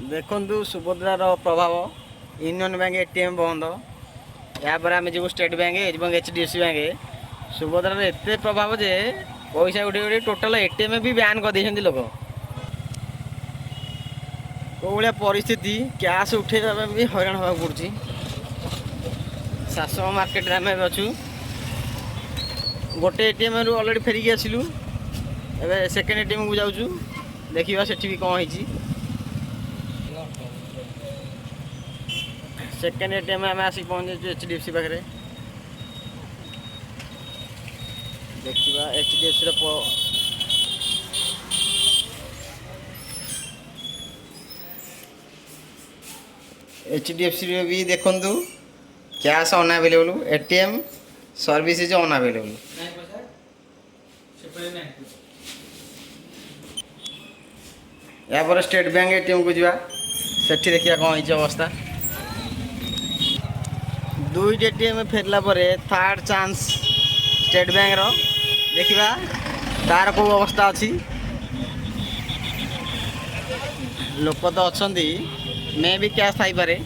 देखु सुभद्रार प्रभाव union bank ATM बंद यापर आम जीव स्टेट बैंक और एचडीएफसी बैंक सुभद्रार एत प्रभाव जे पैसा उठे उठे टोटाल एटीएम भी बैन कर देते लोक कौ भाया परिस्थिति कैश उठेवा भी हैरान होगा पड़ी शासक मार्केट आम अच्छू गोटे एटीएम रु अलरेडी फेरिकी आसलु एवं सेकेंड एटीएम को जाऊँ देखा सेठी भी कौन है सेकेंड एटीएम आम आसिक पहुँचे एचडीएफसी पाखे देखा एचडीएफसी एचडीएफसी भी देखु cash unavailable ATM service is unavailable या स्टेट बैंक एटीएम को जा सेठी देखिए कौन है अवस्था दुईट एटीएम फेरला थर्ड चांस स्टेट बैंक रो देखा तार को अवस्था अच्छी लोक तो अच्छा मे भी कैश थी पारे